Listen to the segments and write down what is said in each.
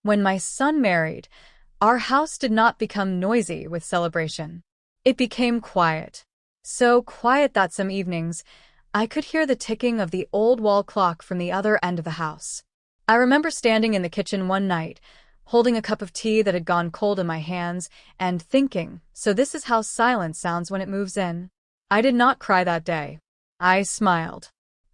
When my son married, our house did not become noisy with celebration. It became quiet. So quiet that some evenings, I could hear the ticking of the old wall clock from the other end of the house. I remember standing in the kitchen one night, holding a cup of tea that had gone cold in my hands, and thinking, so this is how silence sounds when it moves in. I did not cry that day. I smiled.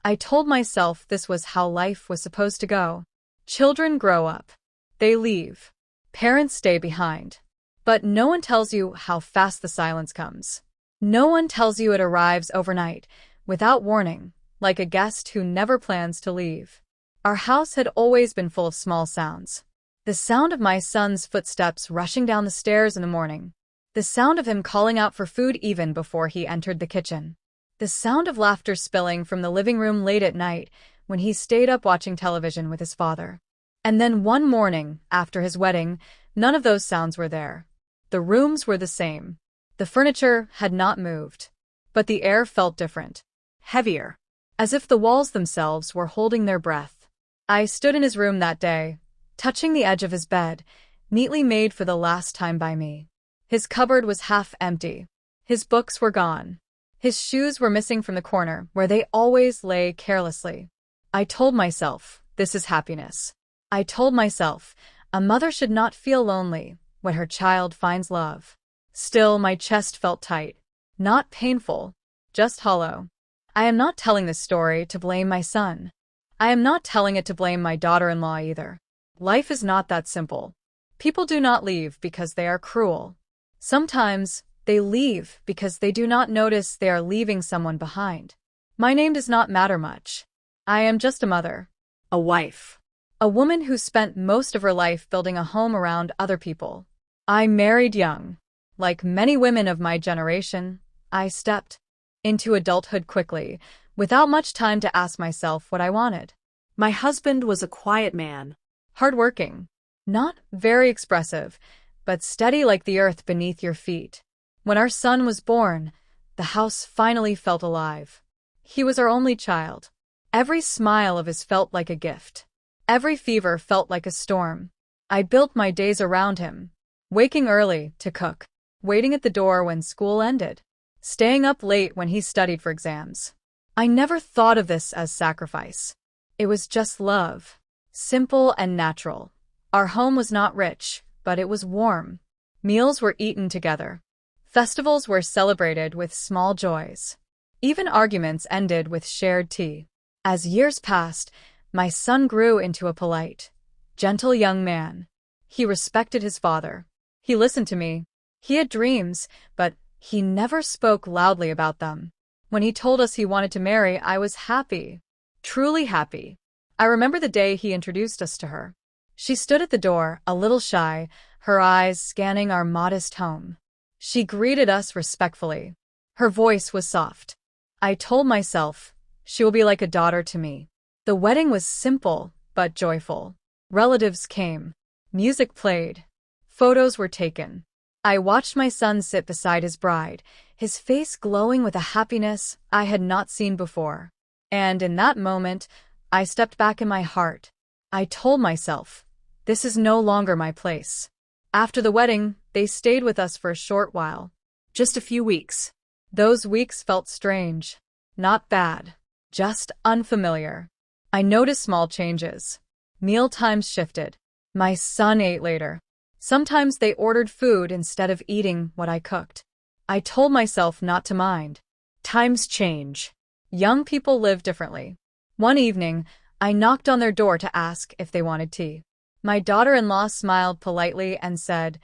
I told myself this was how life was supposed to go. Children grow up. They leave. Parents stay behind. But no one tells you how fast the silence comes. No one tells you it arrives overnight, without warning, like a guest who never plans to leave. Our house had always been full of small sounds. The sound of my son's footsteps rushing down the stairs in the morning. The sound of him calling out for food even before he entered the kitchen. The sound of laughter spilling from the living room late at night when he stayed up watching television with his father. And then one morning, after his wedding, none of those sounds were there. The rooms were the same. The furniture had not moved. But the air felt different. Heavier. As if the walls themselves were holding their breath. I stood in his room that day, touching the edge of his bed, neatly made for the last time by me. His cupboard was half empty. His books were gone. His shoes were missing from the corner where they always lay carelessly. I told myself, this is happiness. I told myself, a mother should not feel lonely when her child finds love. Still, my chest felt tight. Not painful, just hollow. I am not telling this story to blame my son. I am not telling it to blame my daughter-in-law either. Life is not that simple. People do not leave because they are cruel. Sometimes, they leave because they do not notice they are leaving someone behind. My name does not matter much. I am just a mother. A wife. A woman who spent most of her life building a home around other people. I married young. Like many women of my generation, I stepped into adulthood quickly, without much time to ask myself what I wanted. My husband was a quiet man. Hardworking. Not very expressive, but steady like the earth beneath your feet. When our son was born, the house finally felt alive. He was our only child. Every smile of his felt like a gift. Every fever felt like a storm. I built my days around him, waking early to cook, waiting at the door when school ended, staying up late when he studied for exams. I never thought of this as sacrifice. It was just love. Simple and natural. Our home was not rich, but it was warm. Meals were eaten together. Festivals were celebrated with small joys. Even arguments ended with shared tea. As years passed, my son grew into a polite, gentle young man. He respected his father. He listened to me. He had dreams, but he never spoke loudly about them. When he told us he wanted to marry, I was happy. Truly happy. I remember the day he introduced us to her. She stood at the door, a little shy, her eyes scanning our modest home. She greeted us respectfully. Her voice was soft. I told myself, she will be like a daughter to me. The wedding was simple, but joyful. Relatives came. Music played. Photos were taken. I watched my son sit beside his bride, his face glowing with a happiness I had not seen before. And in that moment, I stepped back in my heart. I told myself, this is no longer my place. After the wedding, they stayed with us for a short while. Just a few weeks. Those weeks felt strange. Not bad. Just unfamiliar. I noticed small changes. Meal times shifted. My son ate later. Sometimes they ordered food instead of eating what I cooked. I told myself not to mind. Times change. Young people live differently. One evening, I knocked on their door to ask if they wanted tea. My daughter-in-law smiled politely and said,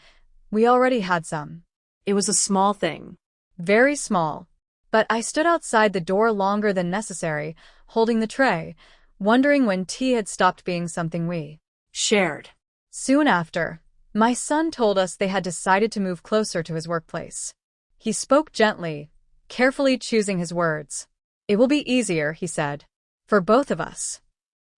"We already had some." It was a small thing. Very small. But I stood outside the door longer than necessary, holding the tray, wondering when tea had stopped being something we shared. Soon after, my son told us they had decided to move closer to his workplace. He spoke gently, carefully choosing his words. "It will be easier," he said, "for both of us."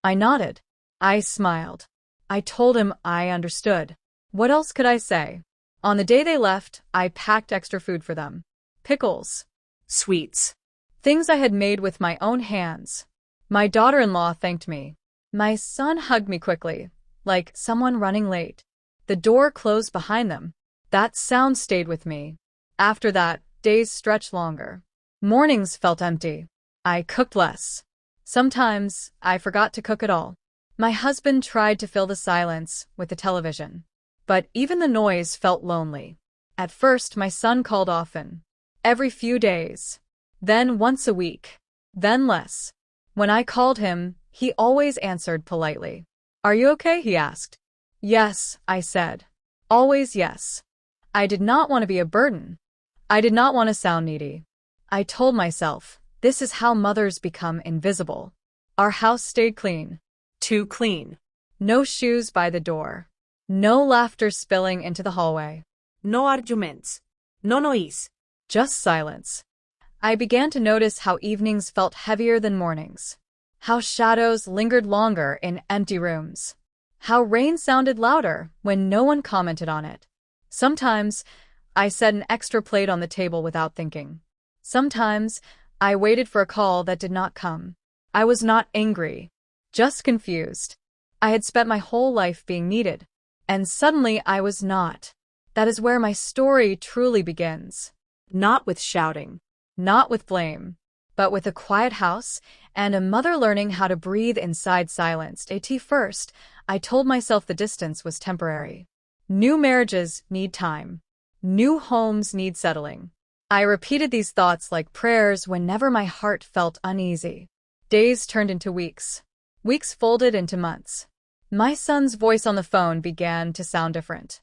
I nodded. I smiled. I told him I understood. What else could I say? On the day they left, I packed extra food for them. Pickles. Sweets. Things I had made with my own hands. My daughter-in-law thanked me. My son hugged me quickly, like someone running late. The door closed behind them. That sound stayed with me. After that, days stretched longer. Mornings felt empty. I cooked less. Sometimes, I forgot to cook at all. My husband tried to fill the silence with the television. But even the noise felt lonely. At first, my son called often. Every few days. Then once a week. Then less. When I called him, he always answered politely. "Are you okay?" he asked. "Yes," I said. Always yes. I did not want to be a burden. I did not want to sound needy. I told myself, this is how mothers become invisible. Our house stayed clean. Too clean. No shoes by the door. No laughter spilling into the hallway. No arguments. No noise. Just silence. I began to notice how evenings felt heavier than mornings. How shadows lingered longer in empty rooms. How rain sounded louder when no one commented on it. Sometimes, I set an extra plate on the table without thinking. Sometimes, I waited for a call that did not come. I was not angry, just confused. I had spent my whole life being needed, and suddenly I was not. That is where my story truly begins. Not with shouting. Not with blame, but with a quiet house and a mother learning how to breathe inside silence. At first, I told myself the distance was temporary. New marriages need time. New homes need settling. I repeated these thoughts like prayers whenever my heart felt uneasy. Days turned into weeks. Weeks folded into months. My son's voice on the phone began to sound different.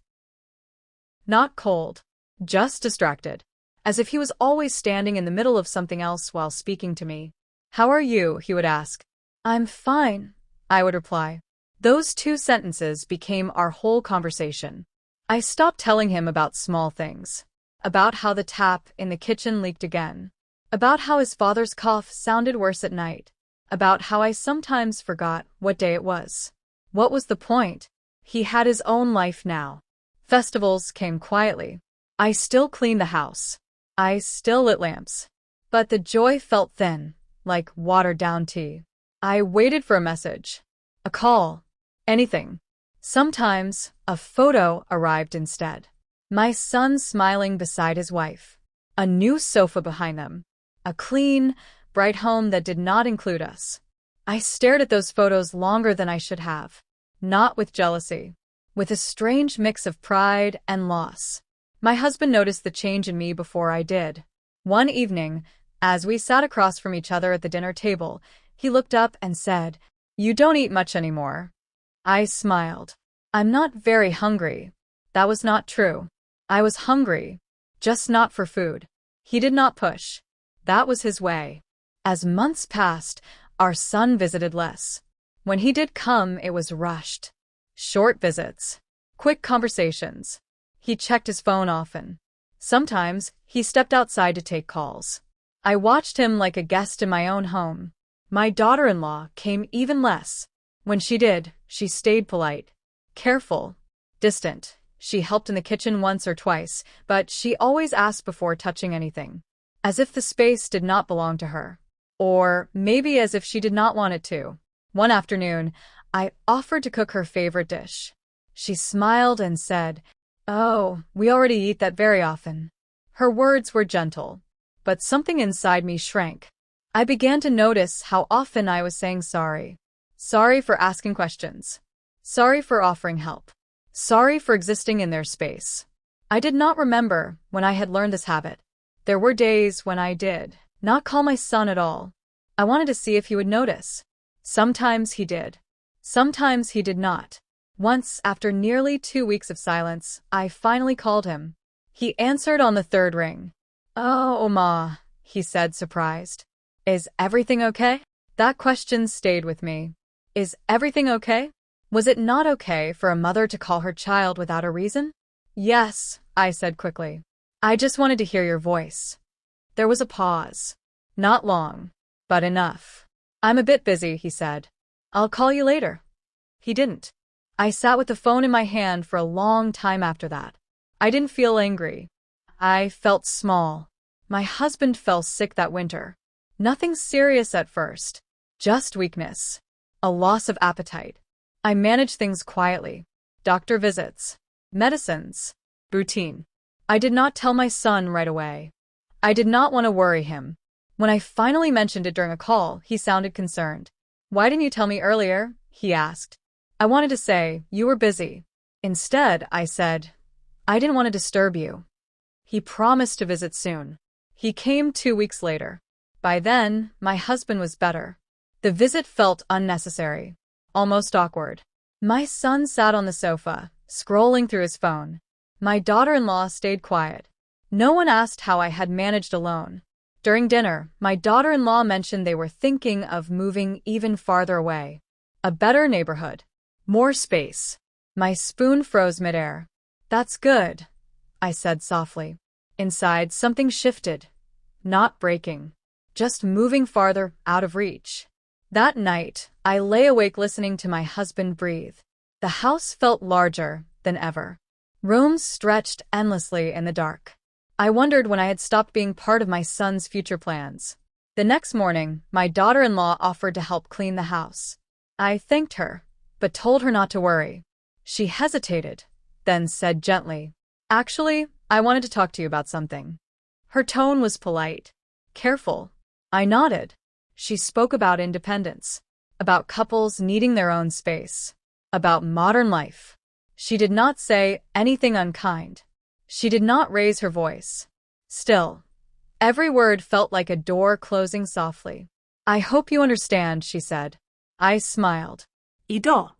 Not cold, just distracted, as if he was always standing in the middle of something else while speaking to me. "How are you?" he would ask. "I'm fine," I would reply. Those two sentences became our whole conversation. I stopped telling him about small things. About how the tap in the kitchen leaked again. About how his father's cough sounded worse at night. About how I sometimes forgot what day it was. What was the point? He had his own life now. Festivals came quietly. I still cleaned the house. I still lit lamps. But the joy felt thin, like watered-down tea. I waited for a message. A call. Anything. Sometimes, a photo arrived instead. My son smiling beside his wife. A new sofa behind them. A clean, bright home that did not include us. I stared at those photos longer than I should have. Not with jealousy. With a strange mix of pride and loss. My husband noticed the change in me before I did. One evening, as we sat across from each other at the dinner table, he looked up and said, "You don't eat much anymore." I smiled. "I'm not very hungry." That was not true. I was hungry, just not for food. He did not push. That was his way. As months passed, our son visited less. When he did come, it was rushed. Short visits. Quick conversations. He checked his phone often. Sometimes, he stepped outside to take calls. I watched him like a guest in my own home. My daughter-in-law came even less. When she did, she stayed polite. Careful. Distant. She helped in the kitchen once or twice, but she always asked before touching anything. As if the space did not belong to her. Or maybe as if she did not want it to. One afternoon, I offered to cook her favorite dish. She smiled and said, "Oh, we already eat that very often." Her words were gentle, but something inside me shrank. I began to notice how often I was saying sorry. Sorry for asking questions. Sorry for offering help. Sorry for existing in their space. I did not remember when I had learned this habit. There were days when I did not call my son at all. I wanted to see if he would notice. Sometimes he did. Sometimes he did not. Once, after nearly 2 weeks of silence, I finally called him. He answered on the third ring. "Oh, Ma," he said, surprised. "Is everything okay?" That question stayed with me. Is everything okay? Was it not okay for a mother to call her child without a reason? "Yes," I said quickly. "I just wanted to hear your voice." There was a pause. Not long, but enough. "I'm a bit busy," he said. "I'll call you later." He didn't. I sat with the phone in my hand for a long time after that. I didn't feel angry. I felt small. My husband fell sick that winter. Nothing serious at first. Just weakness. A loss of appetite. I managed things quietly. Doctor visits, medicines, routine. I did not tell my son right away. I did not want to worry him. When I finally mentioned it during a call, he sounded concerned. "Why didn't you tell me earlier?" he asked. I wanted to say, "You were busy." Instead, I said, "I didn't want to disturb you." He promised to visit soon. He came 2 weeks later. By then, my husband was better. The visit felt unnecessary, almost awkward. My son sat on the sofa, scrolling through his phone. My daughter-in-law stayed quiet. No one asked how I had managed alone. During dinner, my daughter-in-law mentioned they were thinking of moving even farther away. A better neighborhood. More space. My spoon froze midair. "That's good," I said softly. Inside, something shifted. Not breaking. Just moving farther out of reach. That night, I lay awake listening to my husband breathe. The house felt larger than ever. Rooms stretched endlessly in the dark. I wondered when I had stopped being part of my son's future plans. The next morning, my daughter-in-law offered to help clean the house. I thanked her, but told her not to worry. She hesitated, then said gently, "Actually, I wanted to talk to you about something." Her tone was polite. Careful. I nodded. She spoke about independence, about couples needing their own space, about modern life. She did not say anything unkind. She did not raise her voice. Still, every word felt like a door closing softly. "I hope you understand," she said. I smiled. Ido.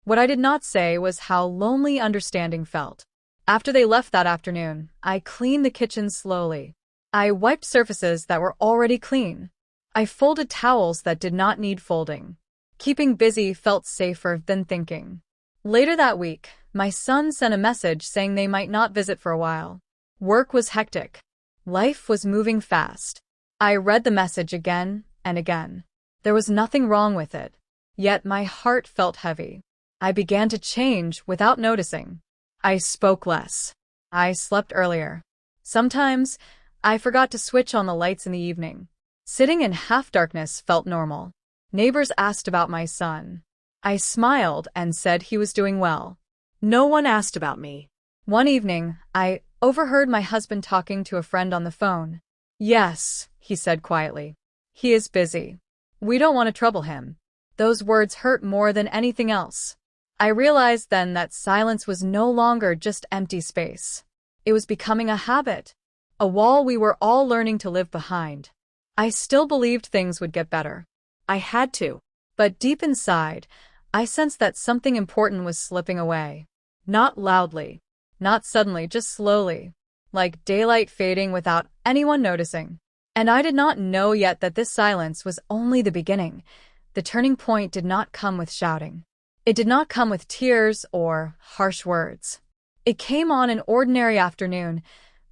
What I did not say was how lonely understanding felt. After they left that afternoon, I cleaned the kitchen slowly. I wiped surfaces that were already clean. I folded towels that did not need folding. Keeping busy felt safer than thinking. Later that week, my son sent a message saying they might not visit for a while. Work was hectic. Life was moving fast. I read the message again and again. There was nothing wrong with it. Yet my heart felt heavy. I began to change without noticing. I spoke less. I slept earlier. Sometimes, I forgot to switch on the lights in the evening. Sitting in half-darkness felt normal. Neighbors asked about my son. I smiled and said he was doing well. No one asked about me. One evening, I overheard my husband talking to a friend on the phone. "Yes," he said quietly. "He is busy. We don't want to trouble him." Those words hurt more than anything else. I realized then that silence was no longer just empty space. It was becoming a habit, a wall we were all learning to live behind. I still believed things would get better. I had to. But deep inside, I sensed that something important was slipping away. Not loudly, not suddenly, just slowly, like daylight fading without anyone noticing. And I did not know yet that this silence was only the beginning. The turning point did not come with shouting. It did not come with tears or harsh words. It came on an ordinary afternoon,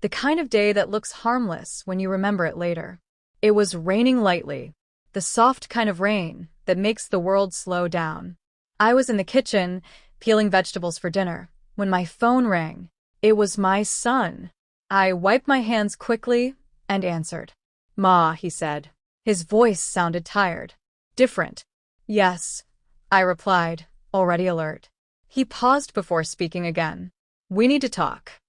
the kind of day that looks harmless when you remember it later. It was raining lightly, the soft kind of rain that makes the world slow down. I was in the kitchen, peeling vegetables for dinner, when my phone rang. It was my son. I wiped my hands quickly and answered. "Ma," he said. His voice sounded tired. Different. "Yes," I replied, already alert. He paused before speaking again. "We need to talk."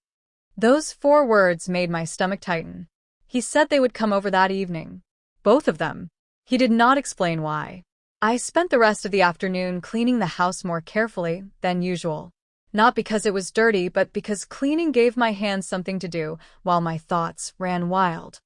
Those 4 words made my stomach tighten. He said they would come over that evening. Both of them. He did not explain why. I spent the rest of the afternoon cleaning the house more carefully than usual. Not because it was dirty, but because cleaning gave my hands something to do while my thoughts ran wild.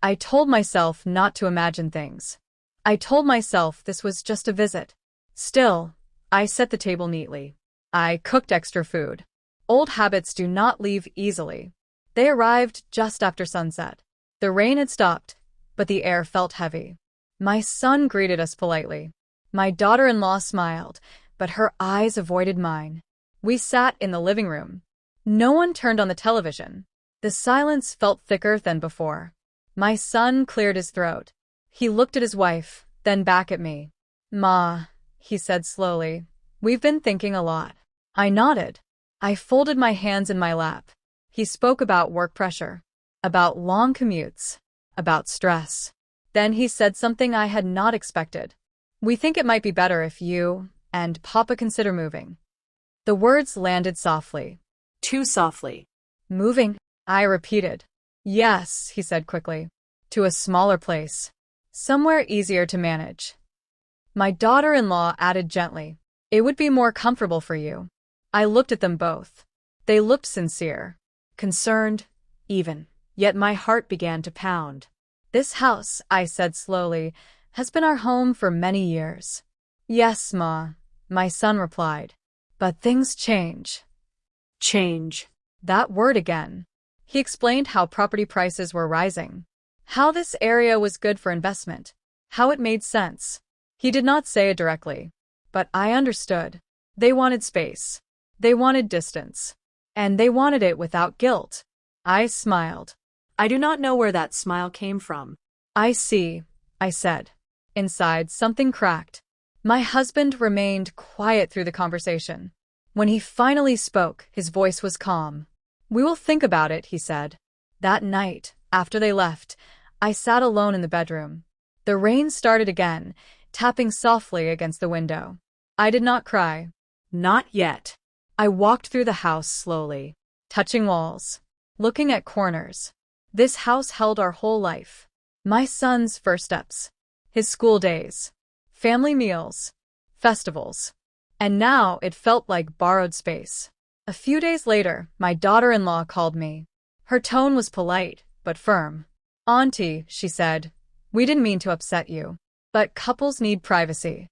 I told myself not to imagine things. I told myself this was just a visit. Still, I set the table neatly. I cooked extra food. Old habits do not leave easily. They arrived just after sunset. The rain had stopped, but the air felt heavy. My son greeted us politely. My daughter-in-law smiled, but her eyes avoided mine. We sat in the living room. No one turned on the television. The silence felt thicker than before. My son cleared his throat. He looked at his wife, then back at me. "Ma," he said slowly, "we've been thinking a lot." I nodded. I folded my hands in my lap. He spoke about work pressure, about long commutes, about stress. Then he said something I had not expected. "We think it might be better if you and Papa consider moving. The words landed softly. Too softly. Moving? I repeated. Yes, he said quickly. To a smaller place. Somewhere easier to manage. My daughter-in-law added gently. It would be more comfortable for you. I looked at them both. They looked sincere. Concerned, even. Yet my heart began to pound. This house, I said slowly, has been our home for many years. Yes, Ma, my son replied. But things change. Change. That word again. He explained how property prices were rising. How this area was good for investment. How it made sense. He did not say it directly. But I understood. They wanted space. They wanted distance. And they wanted it without guilt. I smiled. I do not know where that smile came from. I see, I said. Inside, something cracked. My husband remained quiet through the conversation. When he finally spoke, his voice was calm. We will think about it, he said. That night, after they left, I sat alone in the bedroom. The rain started again, tapping softly against the window. I did not cry. Not yet. I walked through the house slowly, touching walls, looking at corners. This house held our whole life. My son's first steps, his school days, family meals, festivals. And now it felt like borrowed space. A few days later, my daughter-in-law called me. Her tone was polite, but firm. Auntie, she said, we didn't mean to upset you. But couples need privacy.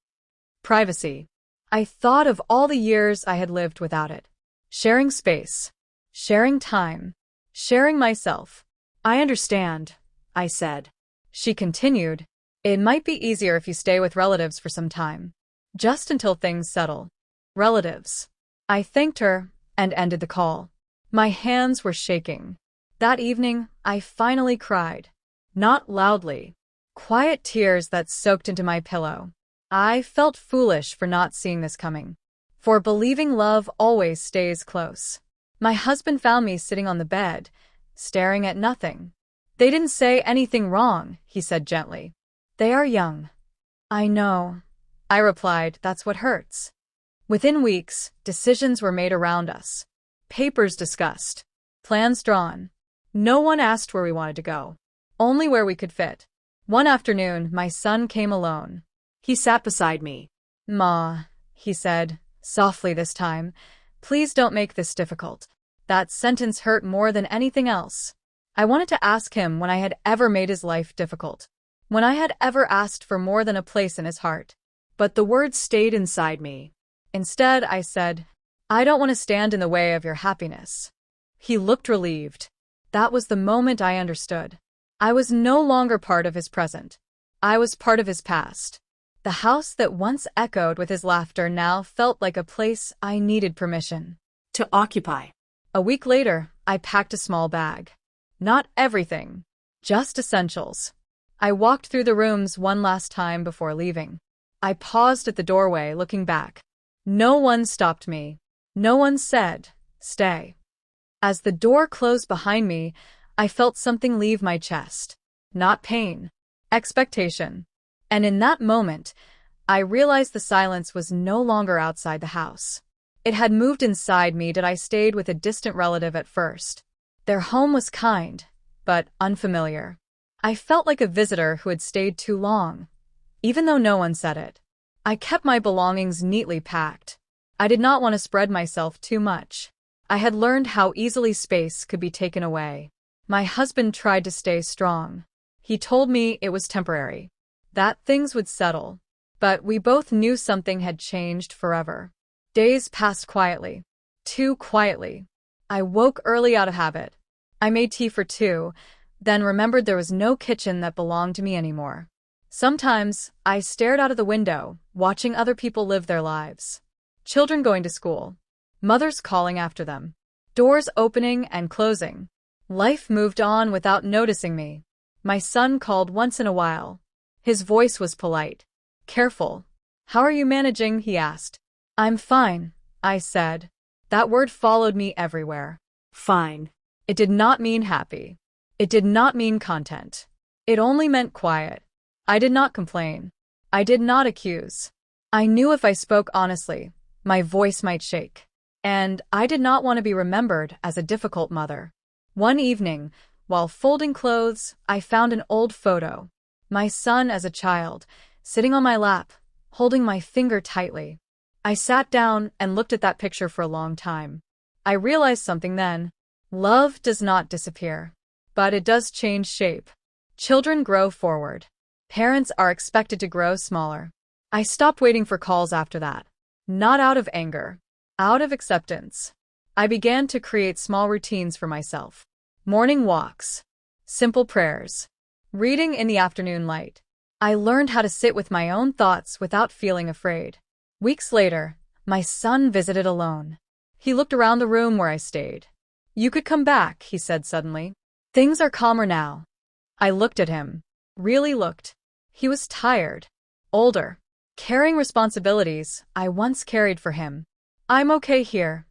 Privacy. I thought of all the years I had lived without it. Sharing space. Sharing time. Sharing myself. I understand, I said. She continued, it might be easier if you stay with relatives for some time. Just until things settle. Relatives. I thanked her and ended the call. My hands were shaking. That evening, I finally cried. Not loudly. Quiet tears that soaked into my pillow. I felt foolish for not seeing this coming. For believing love always stays close. My husband found me sitting on the bed, staring at nothing. They didn't say anything wrong, he said gently. They are young. I know. I replied, that's what hurts. Within weeks, decisions were made around us. Papers discussed. Plans drawn. No one asked where we wanted to go. Only where we could fit. One afternoon, my son came alone. He sat beside me. Ma, he said, softly this time, please don't make this difficult. That sentence hurt more than anything else. I wanted to ask him when I had ever made his life difficult. When I had ever asked for more than a place in his heart. But the words stayed inside me. Instead, I said, I don't want to stand in the way of your happiness. He looked relieved. That was the moment I understood. I was no longer part of his present. I was part of his past. The house that once echoed with his laughter now felt like a place I needed permission to occupy. A week later, I packed a small bag. Not everything, just essentials. I walked through the rooms one last time before leaving. I paused at the doorway, looking back. No one stopped me. No one said, stay. As the door closed behind me, I felt something leave my chest. Not pain. Expectation. And in that moment, I realized the silence was no longer outside the house. It had moved inside me that I stayed with a distant relative at first. Their home was kind, but unfamiliar. I felt like a visitor who had stayed too long, even though no one said it. I kept my belongings neatly packed. I did not want to spread myself too much. I had learned how easily space could be taken away. My husband tried to stay strong. He told me it was temporary, that things would settle. But we both knew something had changed forever. Days passed quietly. Too quietly. I woke early out of habit. I made tea for two, then remembered there was no kitchen that belonged to me anymore. Sometimes, I stared out of the window, watching other people live their lives. Children going to school. Mothers calling after them. Doors opening and closing. Life moved on without noticing me. My son called once in a while. His voice was polite. Careful. How are you managing? He asked. I'm fine, I said. That word followed me everywhere. Fine. It did not mean happy. It did not mean content. It only meant quiet. I did not complain. I did not accuse. I knew if I spoke honestly, my voice might shake. And I did not want to be remembered as a difficult mother. One evening, while folding clothes, I found an old photo. My son as a child, sitting on my lap, holding my finger tightly. I sat down and looked at that picture for a long time. I realized something then. Love does not disappear, but it does change shape. Children grow forward. Parents are expected to grow smaller. I stopped waiting for calls after that. Not out of anger, out of acceptance. I began to create small routines for myself. Morning walks, simple prayers, reading in the afternoon light. I learned how to sit with my own thoughts without feeling afraid. Weeks later, my son visited alone. He looked around the room where I stayed. "You could come back," he said suddenly. "Things are calmer now." I looked at him. Really looked. He was tired, older, carrying responsibilities I once carried for him. "I'm okay here,"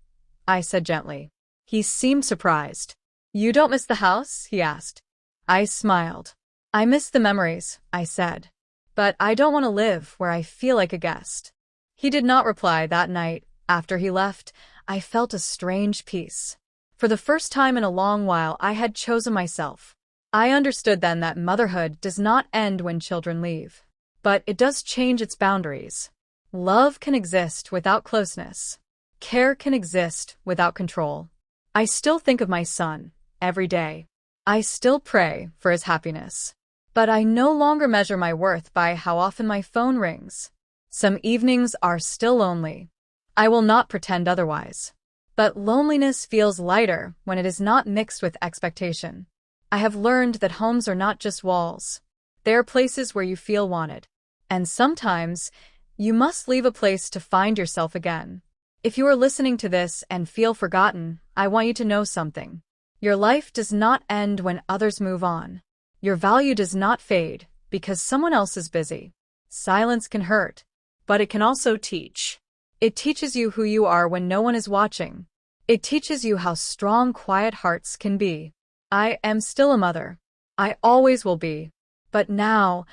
I said gently. He seemed surprised. "You don't miss the house?" he asked. I smiled. "I miss the memories," I said. "But I don't want to live where I feel like a guest." He did not reply that night. After he left, I felt a strange peace. For the first time in a long while, I had chosen myself. I understood then that motherhood does not end when children leave, but it does change its boundaries. Love can exist without closeness. Care can exist without control. I still think of my son every day. I still pray for his happiness. But I no longer measure my worth by how often my phone rings. Some evenings are still lonely. I will not pretend otherwise. But loneliness feels lighter when it is not mixed with expectation. I have learned that homes are not just walls. They are places where you feel wanted. And sometimes, you must leave a place to find yourself again. If you are listening to this and feel forgotten, I want you to know something. Your life does not end when others move on. Your value does not fade because someone else is busy. Silence can hurt, but it can also teach. It teaches you who you are when no one is watching. It teaches you how strong, quiet hearts can be. I am still a mother. I always will be. But now,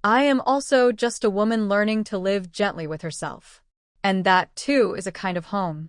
I am also just a woman learning to live gently with herself. And that, too, is a kind of home.